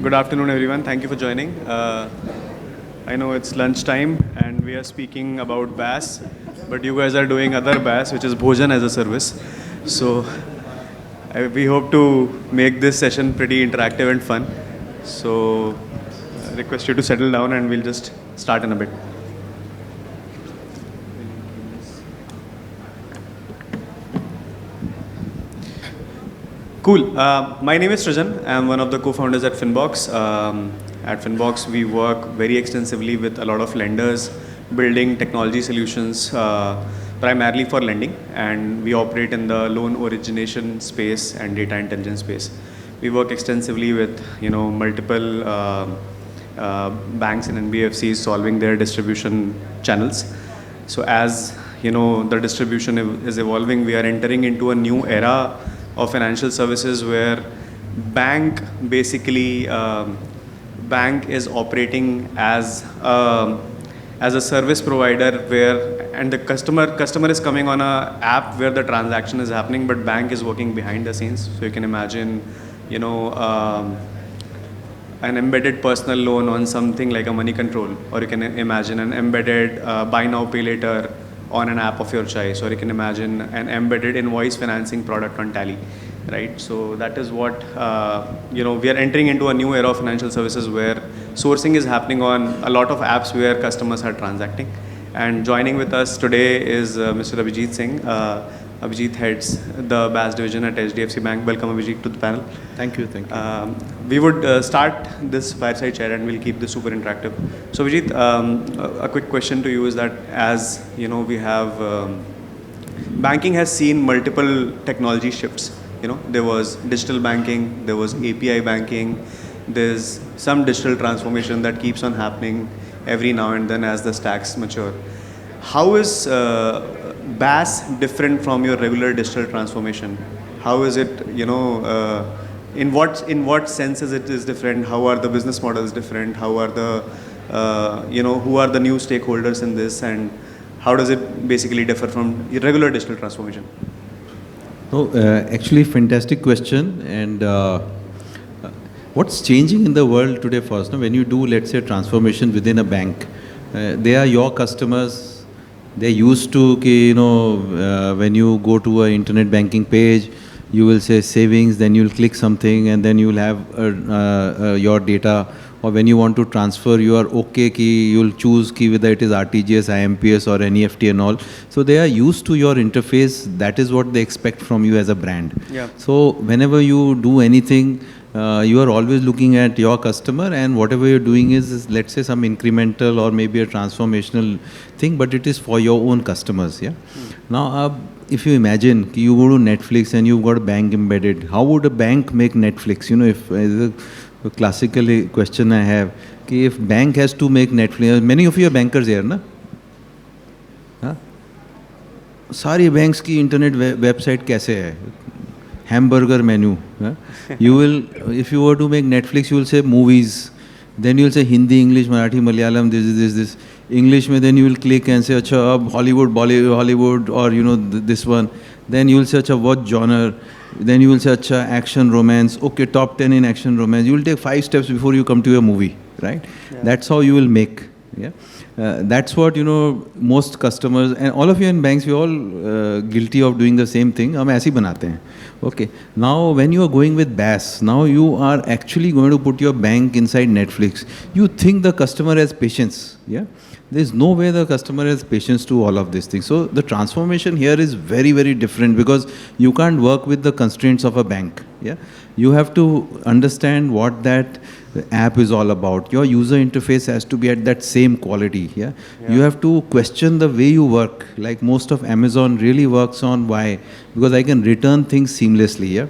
Good afternoon, everyone. Thank you for joining. I know it's lunchtime and we are speaking about BaaS, but you guys are doing other BaaS, which is Bhojan as a service. So we hope to make this session pretty interactive and fun. So I request you to settle down and we'll just start in a bit. Cool. My name is Srijan. I'm one of the co-founders at FinBox. At FinBox, we work very extensively with a lot of lenders, building technology solutions primarily for lending, and we operate in the loan origination space and data intelligence space. We work extensively with multiple banks and NBFCs solving their distribution channels. So as the distribution is evolving, we are entering into a new era of financial services where bank is operating as a service provider and the customer is coming on a app where the transaction is happening, but bank is working behind the scenes. So you can imagine an embedded personal loan on something like a MoneyControl, or you can imagine an embedded buy now pay later on an app of your choice, or you can imagine an embedded invoice financing product on Tally, right? So that is what, we are entering into a new era of financial services where sourcing is happening on a lot of apps where customers are transacting. And joining with us today is Mr. Abhijit Singh. Abhijit heads the BaaS division at HDFC Bank. Welcome, Abhijit, to the panel. Thank you. We would start this fireside chat and we'll keep this super interactive. So Abhijit, a quick question to you is that as we have, banking has seen multiple technology shifts. There was digital banking, there was API banking, there's some digital transformation that keeps on happening every now and then as the stacks mature. How is BaaS different from your regular digital transformation? How is it, in what senses it is different? How are the business models different? How are the, who are the new stakeholders in this, and how does it basically differ from regular digital transformation? Actually, fantastic question. And what's changing in the world today first? When you do, let's say, transformation within a bank, they are your customers. They're used to, when you go to an internet banking page, you will say savings, then you'll click something, and then you'll have your data. Or when you want to transfer, you are okay, you'll choose whether it is RTGS, IMPS, or NEFT and all. So they are used to your interface. That is what they expect from you as a brand. Yeah. So whenever you do anything, you are always looking at your customer, and whatever you're doing is, let's say, some incremental or maybe a transformational thing, but it is for your own customers. Yeah. Now, if you imagine you go to Netflix and you've got a bank embedded, how would a bank make Netflix? If a classical question I have, if bank has to make Netflix, many of you are bankers here, na? सारी banks की internet website कैसे है? Hamburger menu. You will, if you were to make Netflix, you will say movies. Then you will say Hindi, English, Marathi, Malayalam, this. English, then you will click and say, Acha, Hollywood, Bollywood, Hollywood, or this one. Then you will say, Acha, what genre? Then you will say, Acha, action, romance. Okay, top 10 in action, romance. You will take 5 steps before you come to a movie, right? Yeah. That's how you will make. Yeah. That's what, most customers, and all of you in banks, we're all guilty of doing the same thing. हम ऐसे ही बनाते हैं. Okay. Now, when you are going with BaaS, now you are actually going to put your bank inside Netflix. You think the customer has patience. Yeah. There's no way the customer has patience to all of these things. So the transformation here is very, very different because you can't work with the constraints of a bank. Yeah. You have to understand what that app is all about. Your user interface has to be at that same quality. Yeah? You have to question the way you work. Like most of Amazon really works on why? Because I can return things seamlessly. Yeah.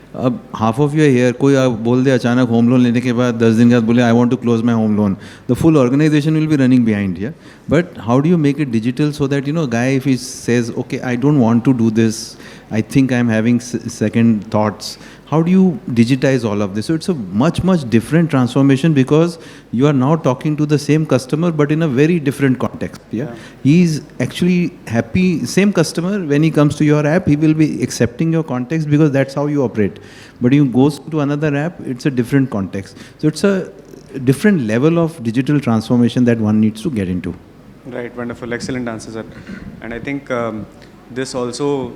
अब half of you are here, कोई बोल दे अचानक home loan लेने के बाद 10 दिन के बाद बोले I want to close my home loan. The full organization will be running behind. Yeah. But how do you make it digital so that guy, if he says okay, I don't want to do this, I think I'm having second thoughts. how do you digitize all of this? So it's a much, much different transformation because you are now talking to the same customer but in a very different context. Yeah. He's actually happy, same customer, when he comes to your app, he will be accepting your context because that's how you operate. But he goes to another app, it's a different context. So it's a different level of digital transformation that one needs to get into. Right, wonderful, excellent answer, sir. And I think this also,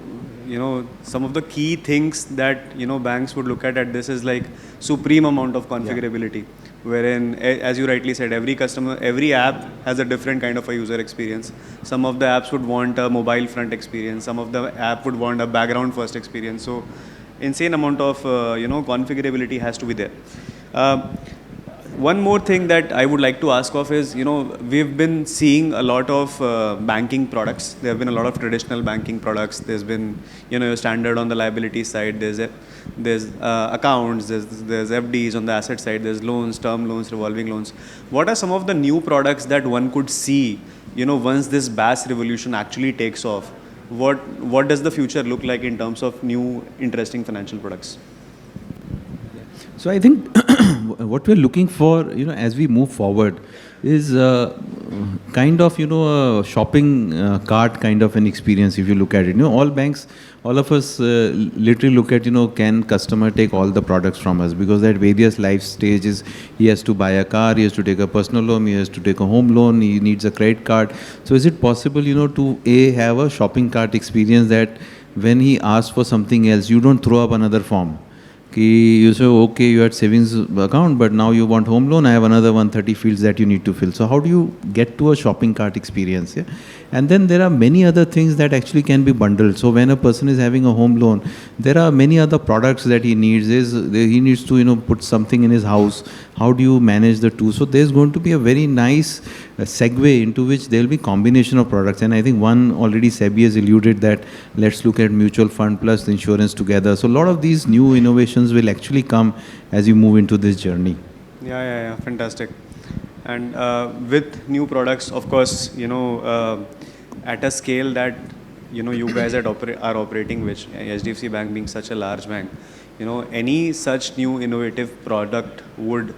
some of the key things that, banks would look at this is like supreme amount of configurability, wherein, as you rightly said, every app has a different kind of a user experience. Some of the apps would want a mobile front experience, some of the app would want a background first experience. So insane amount of, configurability has to be there. One more thing that I would like to ask of is, we've been seeing a lot of banking products. There have been a lot of traditional banking products. There's been, your standard on the liability side. There's accounts. There's FDs on the asset side. There's loans, term loans, revolving loans. What are some of the new products that one could see, once this BaaS revolution actually takes off? What does the future look like in terms of new interesting financial products? So I think what we're looking for, as we move forward, is kind of, a shopping cart kind of an experience. If you look at it, all banks, all of us literally look at, can customer take all the products from us? Because at various life stages, he has to buy a car, he has to take a personal loan, he has to take a home loan, he needs a credit card. So is it possible, to have a shopping cart experience that when he asks for something else, you don't throw up another form? You say, okay, you had savings account, but now you want home loan, I have another 130 fields that you need to fill. So how do you get to a shopping cart experience? Yeah? And then there are many other things that actually can be bundled. So when a person is having a home loan, there are many other products that he needs. He needs to, put something in his house. How do you manage the two? So there's going to be a very nice segue into which there will be combination of products. And I think one already Sebi has alluded that let's look at mutual fund plus insurance together. So a lot of these new innovations will actually come as you move into this journey. Yeah, fantastic. And with new products, of course, at a scale that, you guys are operating, which HDFC Bank being such a large bank, any such new innovative product would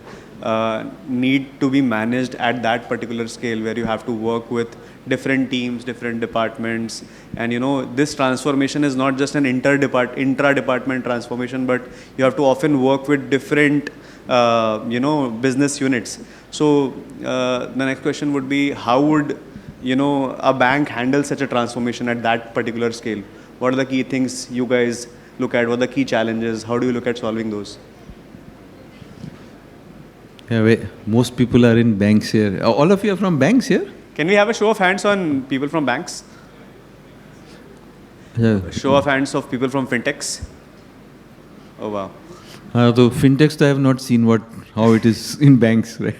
need to be managed at that particular scale where you have to work with different teams, different departments. And, this transformation is not just an intra-department transformation, but you have to often work with different, business units. So the next question would be, how would, a bank handle such a transformation at that particular scale? What are the key things you guys look at? What are the key challenges? How do you look at solving those? Yeah, most people are in banks here. All of you are from banks here? Can we have a show of hands on people from banks? Yeah. Show of hands of people from fintechs? Oh, wow. So fintechs, I have not seen how it is in banks, right?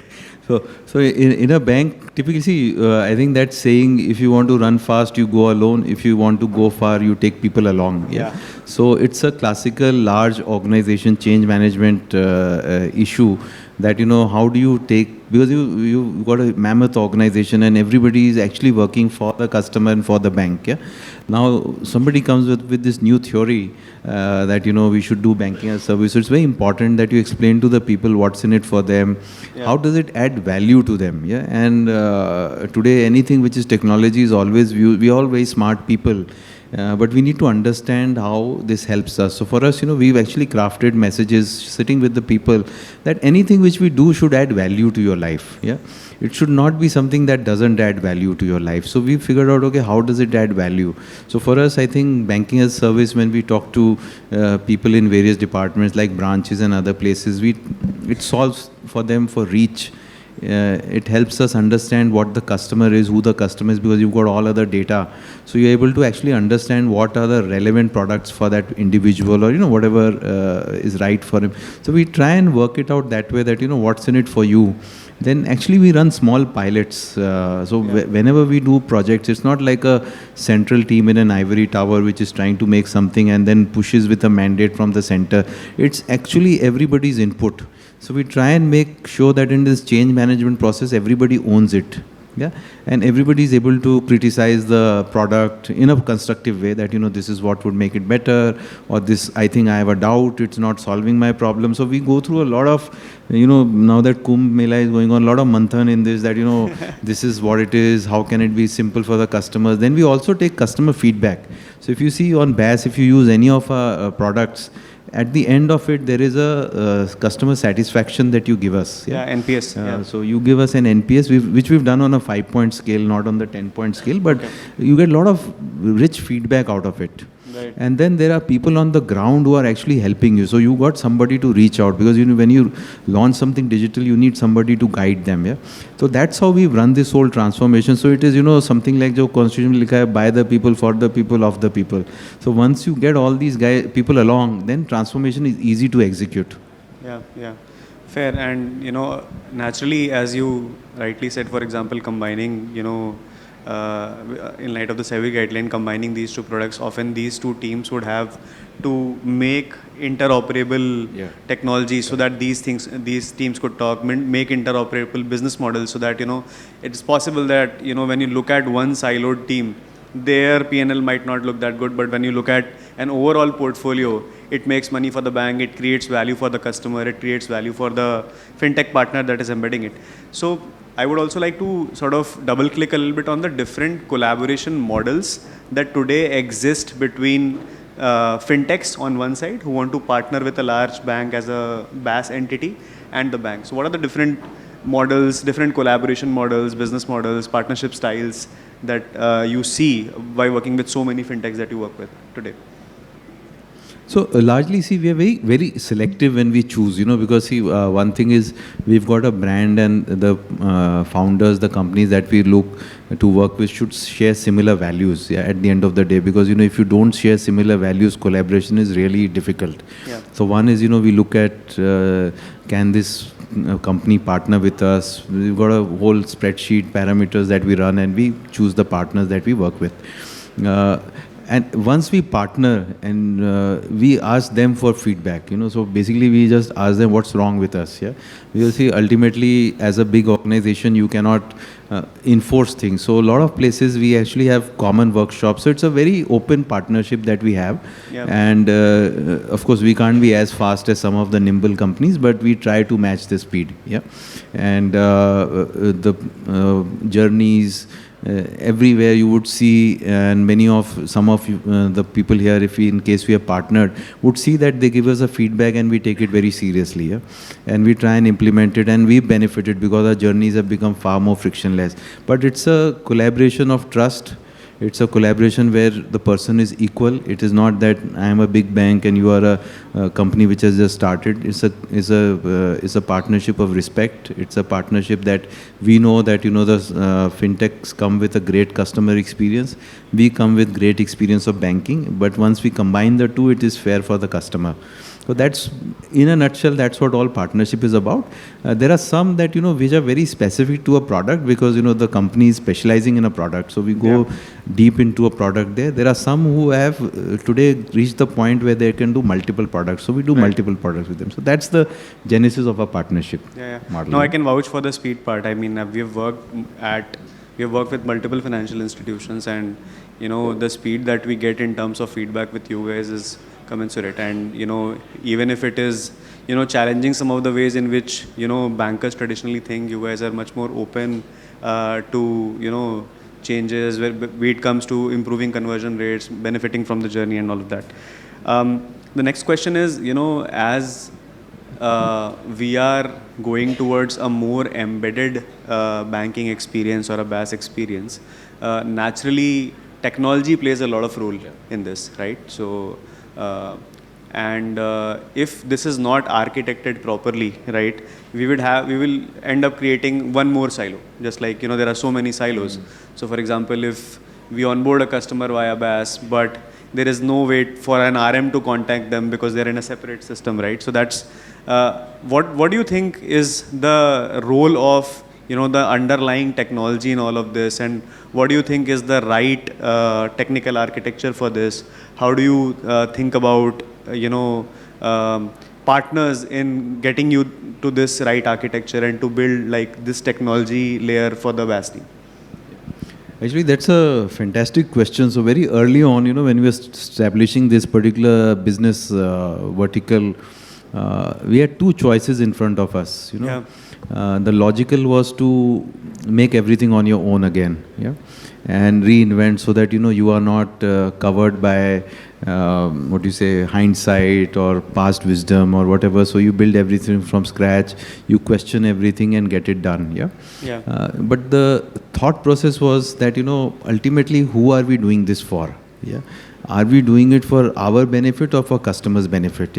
So in a bank, typically, see, I think that saying, if you want to run fast, you go alone. If you want to go far, you take people along. Yeah. So it's a classical large organization change management issue that, how do you take, because you've got a mammoth organization and everybody is actually working for the customer and for the bank. Yeah. Now somebody comes with this new theory that, we should do banking as a service. So it's very important that you explain to the people what's in it for them. Yeah. How does it add value to them? Yeah. And today anything which is technology is always viewed, we are all very smart people. But we need to understand how this helps us. So for us, we've actually crafted messages sitting with the people that anything which we do should add value to your life. Yeah, it should not be something that doesn't add value to your life. So we figured out, okay, how does it add value? So for us, I think banking as a service, when we talk to people in various departments like branches and other places, it solves for them for reach. It helps us understand what the customer is, who the customer is, because you've got all other data. So you're able to actually understand what are the relevant products for that individual or, whatever is right for him. So we try and work it out that way that, what's in it for you. Then actually we run small pilots. Whenever we do projects, it's not like a central team in an ivory tower which is trying to make something and then pushes with a mandate from the center. It's actually everybody's input. So we try and make sure that in this change management process, everybody owns it. Yeah, and everybody is able to criticize the product in a constructive way that, this is what would make it better, or this, I think I have a doubt, it's not solving my problem. So we go through a lot of, now that Kumbh Mela is going on, a lot of manthan in this, that, this is what it is, how can it be simple for the customers. Then we also take customer feedback. So if you see on BaaS, if you use any of our products, at the end of it, there is a customer satisfaction that you give us. Yeah, NPS. Yeah. So you give us an NPS, which we've done on a 5-point scale, not on the 10-point scale, but Okay. you get a lot of rich feedback out of it. Right. And then there are people on the ground who are actually helping you. So you got somebody to reach out, because when you launch something digital, you need somebody to guide them. Yeah. So that's how we've run this whole transformation. So it is something like जो constitution में लिखा है, by the people, for the people, of the people. So once you get all these people along, then transformation is easy to execute. Yeah, yeah. Fair. And, naturally, as you rightly said, for example, combining, in light of the SEBI guideline, combining these two products, often these two teams would have to make interoperable technology so that these teams could talk, make interoperable business models so that, it's possible that, when you look at one siloed team, their P&L might not look that good, but when you look at an overall portfolio, it makes money for the bank, it creates value for the customer, it creates value for the fintech partner that is embedding it. So I would also like to sort of double click a little bit on the different collaboration models that today exist between fintechs on one side who want to partner with a large bank as a BaaS entity and the bank. So what are the different models, different collaboration models, business models, partnership styles that you see by working with so many fintechs that you work with today? So largely, see, we are very, very selective when we choose, because see, one thing is we've got a brand, and the founders, the companies that we look to work with should share similar values at the end of the day, because, if you don't share similar values, collaboration is really difficult. Yeah. So one is, we look at, can this company partner with us? We've got a whole spreadsheet, parameters that we run, and we choose the partners that we work with. And once we partner, and we ask them for feedback, so basically we just ask them what's wrong with us. Yeah, we will see, ultimately as a big organization you cannot enforce things. So a lot of places we actually have common workshops. So it's a very open partnership that we have. Yeah. And of course we can't be as fast as some of the nimble companies, but we try to match the speed. Yeah, and the journeys. Everywhere you would see, and some of you, the people here, in case we have partnered, would see that they give us a feedback and we take it very seriously. Yeah? And we try and implement it, and we benefited because our journeys have become far more frictionless. But it's a collaboration of trust. It's a collaboration where the person is equal. It is not that I am a big bank and you are a company which has just started. It's a partnership of respect. It's a partnership that we know that the fintechs come with a great customer experience. We come with great experience of banking. But once we combine the two, it is fair for the customer. So that's, in a nutshell, that's what all partnership is about. There are some that, which are very specific to a product, because, the company is specializing in a product. So we go deep into a product there. There are some who have today reached the point where they can do multiple products. So we do multiple products with them. So that's the genesis of a partnership model. No, I can vouch for the speed part. I mean, we have worked with multiple financial institutions, and, the speed that we get in terms of feedback with you guys is commensurate. And even if it is challenging some of the ways in which bankers traditionally think, you guys are much more open to changes, where it comes to improving conversion rates, benefiting from the journey and all of that. The next question is, as we are going towards a more embedded banking experience or a BaaS experience, naturally technology plays a lot of role in this, right? So if this is not architected properly, right, we will end up creating one more silo. Just like, there are so many silos. So for example, if we onboard a customer via BaaS, but there is no way for an RM to contact them because they're in a separate system, right? So that's what do you think is the role of the underlying technology in all of this, and what do you think is the right technical architecture for this? How do you think about partners in getting you to this right architecture and to build like this technology layer for the BaaS team? Actually, that's a fantastic question. So very early on, when we were establishing this particular business vertical, we had two choices in front of us. The logical was to make everything on your own again, and reinvent so that you are not covered by hindsight or past wisdom or whatever. So you build everything from scratch, you question everything and get it done. But the thought process was that ultimately who are we doing this for? Are we doing it for our benefit or for customers' benefit?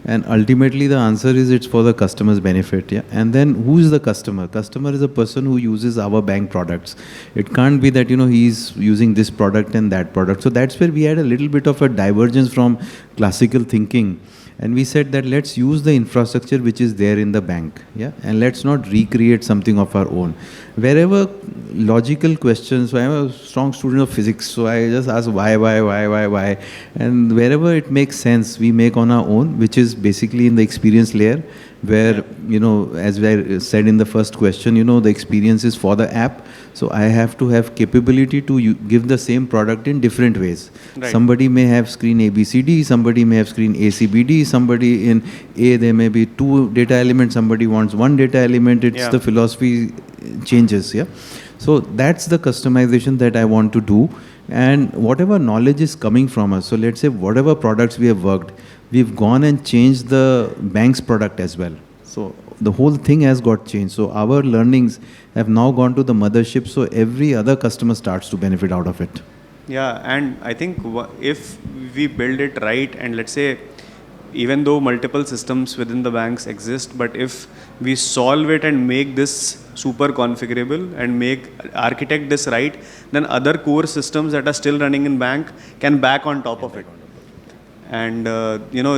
And ultimately the answer is it's for the customer's benefit. And then who is the customer? Customer is a person who uses our bank products. It can't be that he's using this product and that product. So that's where we had a little bit of a divergence from classical thinking. And we said that let's use the infrastructure which is there in the bank, and let's not recreate something of our own. Wherever logical questions, so I'm a strong student of physics, so I just ask why, and wherever it makes sense, we make on our own, which is basically in the experience layer, where, as I said in the first question, the experience is for the app. So I have to have capability to give the same product in different ways. Right. Somebody may have screen ABCD, somebody may have screen ACBD, somebody in A, there may be two data elements, somebody wants one data element, it's the philosophy changes, So that's the customization that I want to do. And whatever knowledge is coming from us, so let's say whatever products we have worked, we've gone and changed the bank's product as well. So the whole thing has got changed. So our learnings have now gone to the mothership, so every other customer starts to benefit out of it. Yeah, and I think if we build it right, and let's say, even though multiple systems within the banks exist, but if we solve it and make this super configurable and architect this right, then other core systems that are still running in bank can back on top of it. And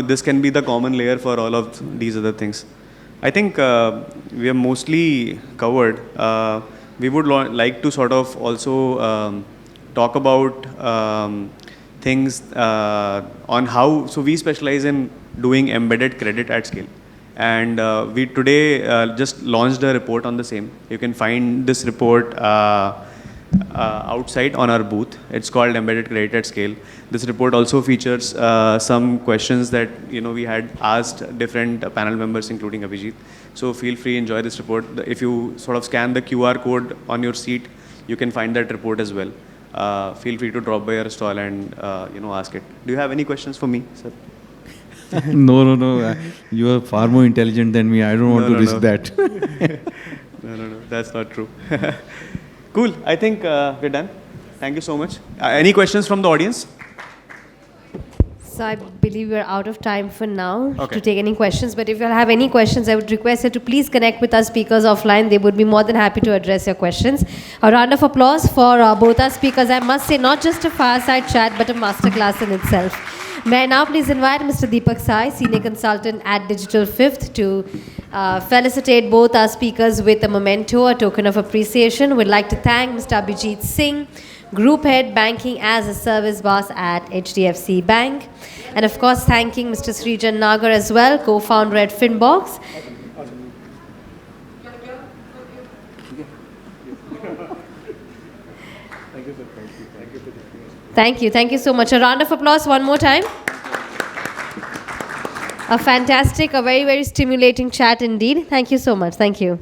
this can be the common layer for all of these other things. I think we are mostly covered. We would like to sort of also talk about things on how, so we specialize in doing embedded credit at scale. And we today just launched a report on the same. You can find this report outside on our booth. It's called Embedded Credit at Scale. This report also features some questions that we had asked different panel members, including Abhijit. So feel free, enjoy this report. If you sort of scan the QR code on your seat, you can find that report as well. Feel free to drop by our stall and ask it. Do you have any questions for me, sir? No. You are far more intelligent than me. I don't want to risk that. No. That's not true. Cool. I think we're done. Thank you so much. Any questions from the audience? So I believe we're out of time for now to take any questions. But if you have any questions, I would request you to please connect with our speakers offline. They would be more than happy to address your questions. A round of applause for both our speakers. I must say, not just a fireside chat, but a masterclass in itself. May I now please invite Mr. Deepak Sai, Senior Consultant at Digital Fifth, to felicitate both our speakers with a memento, a token of appreciation. We'd like to thank Mr. Abhijit Singh, Group Head Banking as a Service BaaS at HDFC Bank. And of course, thanking Mr. Srijan Nagar as well, co-founder at FinBox. Thank you so much. A round of applause one more time. A fantastic, a very, very stimulating chat indeed. Thank you so much. Thank you.